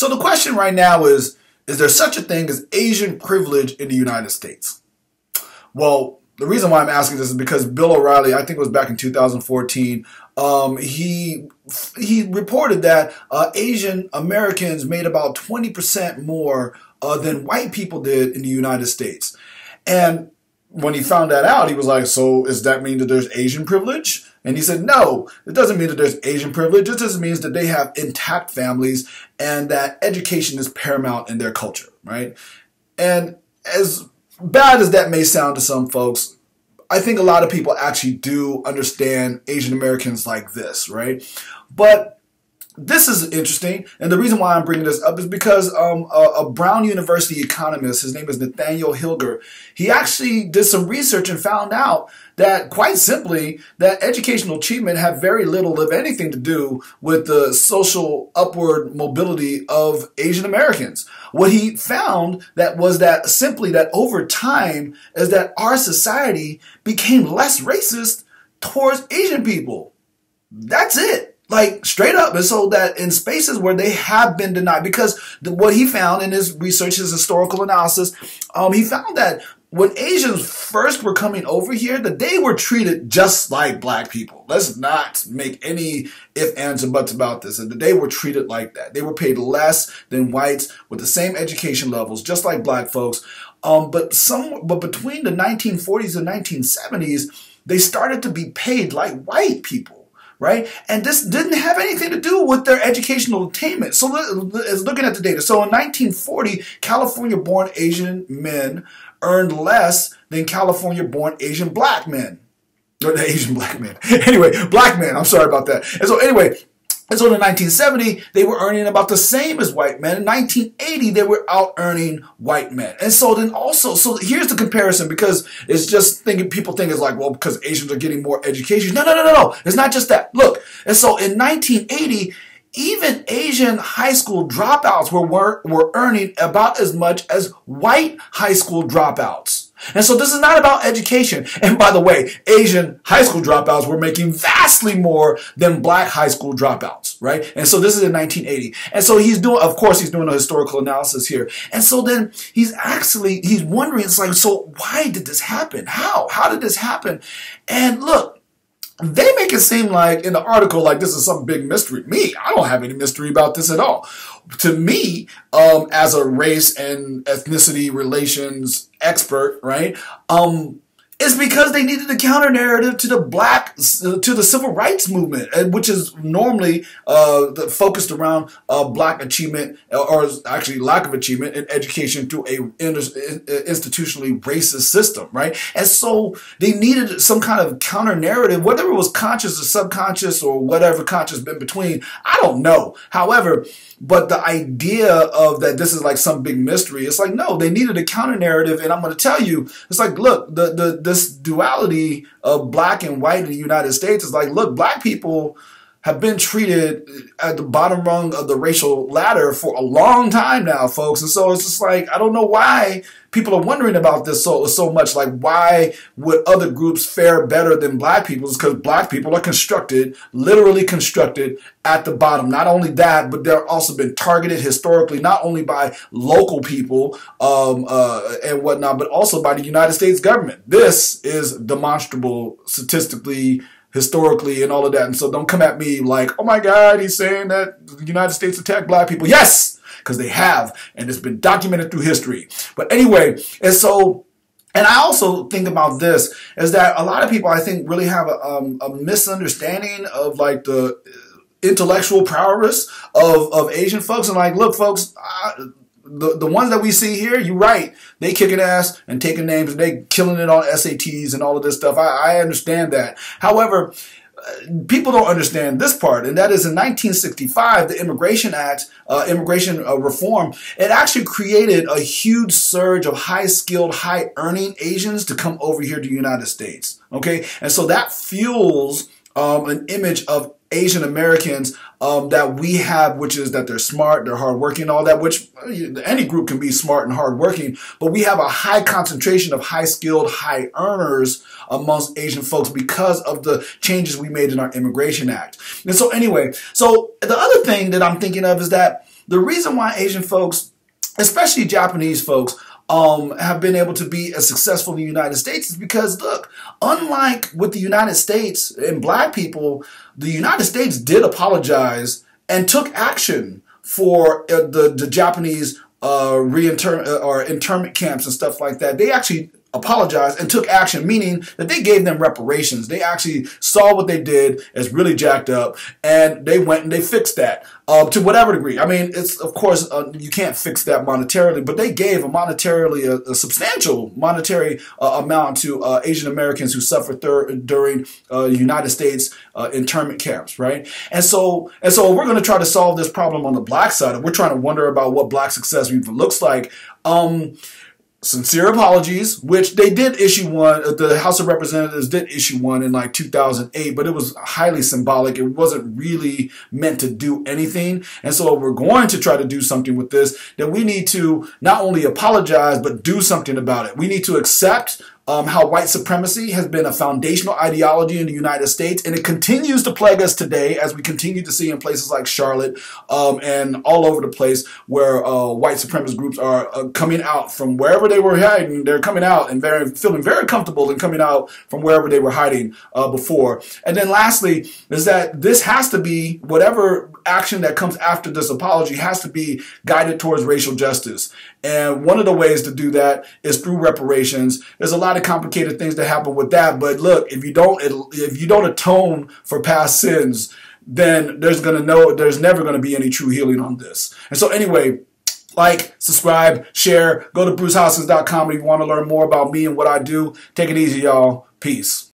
So the question right now is there such a thing as Asian privilege in the United States? Well, the reason why I'm asking this is because Bill O'Reilly, I think it was back in 2014, he reported that Asian Americans made about 20% more than white people did in the United States. And when he found that out, he was like, so does that mean that there's Asian privilege? And he said, no, it doesn't mean that there's Asian privilege. It just means that they have intact families and that education is paramount in their culture, right? And as bad as that may sound to some folks, I think a lot of people actually do understand Asian Americans like this, right? But this is interesting, and the reason why I'm bringing this up is because a Brown University economist, his name is Nathaniel Hilger, he actually did some research and found out that, quite simply, that educational achievement had very little, if anything, to do with the social upward mobility of Asian Americans. What he found was that simply that over time, is that our society became less racist towards Asian people. That's it. Like, straight up. And so that in spaces where they have been denied, because what he found in his research, his historical analysis, he found that when Asians first were coming over here, that they were treated just like black people. Let's not make any ifs, ands, and buts about this. And they were treated like that. They were paid less than whites with the same education levels, just like black folks. But between the 1940s and 1970s, they started to be paid like white people. Right? And this didn't have anything to do with their educational attainment. So looking at the data. So in 1940, California-born Asian men earned less than California-born Asian black men. Or Asian black men. Anyway, black men. I'm sorry about that. And so anyway, and so in 1970, they were earning about the same as white men. In 1980, they were out earning white men. And so then also, so here's the comparison, because it's just people think it's like, well, because Asians are getting more education. No. It's not just that. Look, and so in 1980, even Asian high school dropouts were earning about as much as white high school dropouts. And so this is not about education. And by the way, Asian high school dropouts were making vastly more than black high school dropouts, right? And so this is in 1980. And so he's doing a historical analysis here. And so then he's wondering, it's like, so why did this happen? How did this happen? And look, they make it seem like in the article like this is some big mystery. I don't have any mystery about this at all. To me, as a race and ethnicity relations expert, right? It's because they needed a counter narrative to the civil rights movement, which is normally focused around black achievement, or actually lack of achievement in education through a institutionally racist system, right? And so they needed some kind of counter narrative, whether it was conscious or subconscious or whatever conscious been between, I don't know. However, but the idea of that this is like some big mystery, it's like, no, they needed a counter narrative. And I'm going to tell you, it's like, look, this duality of black and white in the United States is like, look, black people have been treated at the bottom rung of the racial ladder for a long time now, folks. And so it's just like, I don't know why people are wondering about this so much. Like, why would other groups fare better than black people? It's because black people are literally constructed at the bottom. Not only that, but they're also been targeted historically, not only by local people and whatnot, but also by the United States government. This is demonstrable statistically, historically, and all of that. And so don't come at me like, oh my God, he's saying that the United States attacked black people. Yes, because they have, and it's been documented through history. But anyway, and I also think about this, is that a lot of people, I think, really have a misunderstanding of like the intellectual prowess of Asian folks. And like, look, folks, the ones that we see here, you're right. They kicking ass and taking names and they killing it on SATs and all of this stuff. I understand that. However, people don't understand this part, and that is in 1965, the Immigration Act, immigration reform, it actually created a huge surge of high-skilled, high-earning Asians to come over here to the United States. Okay, and so that fuels an image of Asian Americans that we have, which is that they're smart, they're hardworking, all that, which any group can be smart and hardworking, but we have a high concentration of high-skilled, high earners amongst Asian folks because of the changes we made in our Immigration Act. And so anyway, so the other thing that I'm thinking of is that the reason why Asian folks, especially Japanese folks, have been able to be as successful in the United States is because, look, unlike with the United States and black people, the United States did apologize and took action for the Japanese internment camps and stuff like that. They actually apologized and took action, meaning that they gave them reparations. They actually saw what they did as really jacked up, and they went and they fixed that to whatever degree. I mean, it's of course you can't fix that monetarily, but they gave a substantial monetary amount to Asian Americans who suffered during United States internment camps, right? And so we're going to try to solve this problem on the black side. We're trying to wonder about what black success even looks like. Sincere apologies, which they did issue one. The House of Representatives did issue one in like 2008, but it was highly symbolic. It wasn't really meant to do anything. And so if we're going to try to do something with this, then we need to not only apologize, but do something about it. We need to accept how white supremacy has been a foundational ideology in the United States, and it continues to plague us today, as we continue to see in places like Charlotte and all over the place where white supremacist groups are coming out from wherever they were hiding. They're coming out and feeling very comfortable and coming out from wherever they were hiding before. And then lastly is that this has to be, whatever action that comes after this apology has to be guided towards racial justice. And one of the ways to do that is through reparations. There's a lot of complicated things that happen with that, but look, if you don't atone for past sins, then there's never going to be any true healing on this. And so anyway, like, subscribe, share, go to brucehoskins.com if you want to learn more about me and what I do. Take it easy, y'all. Peace.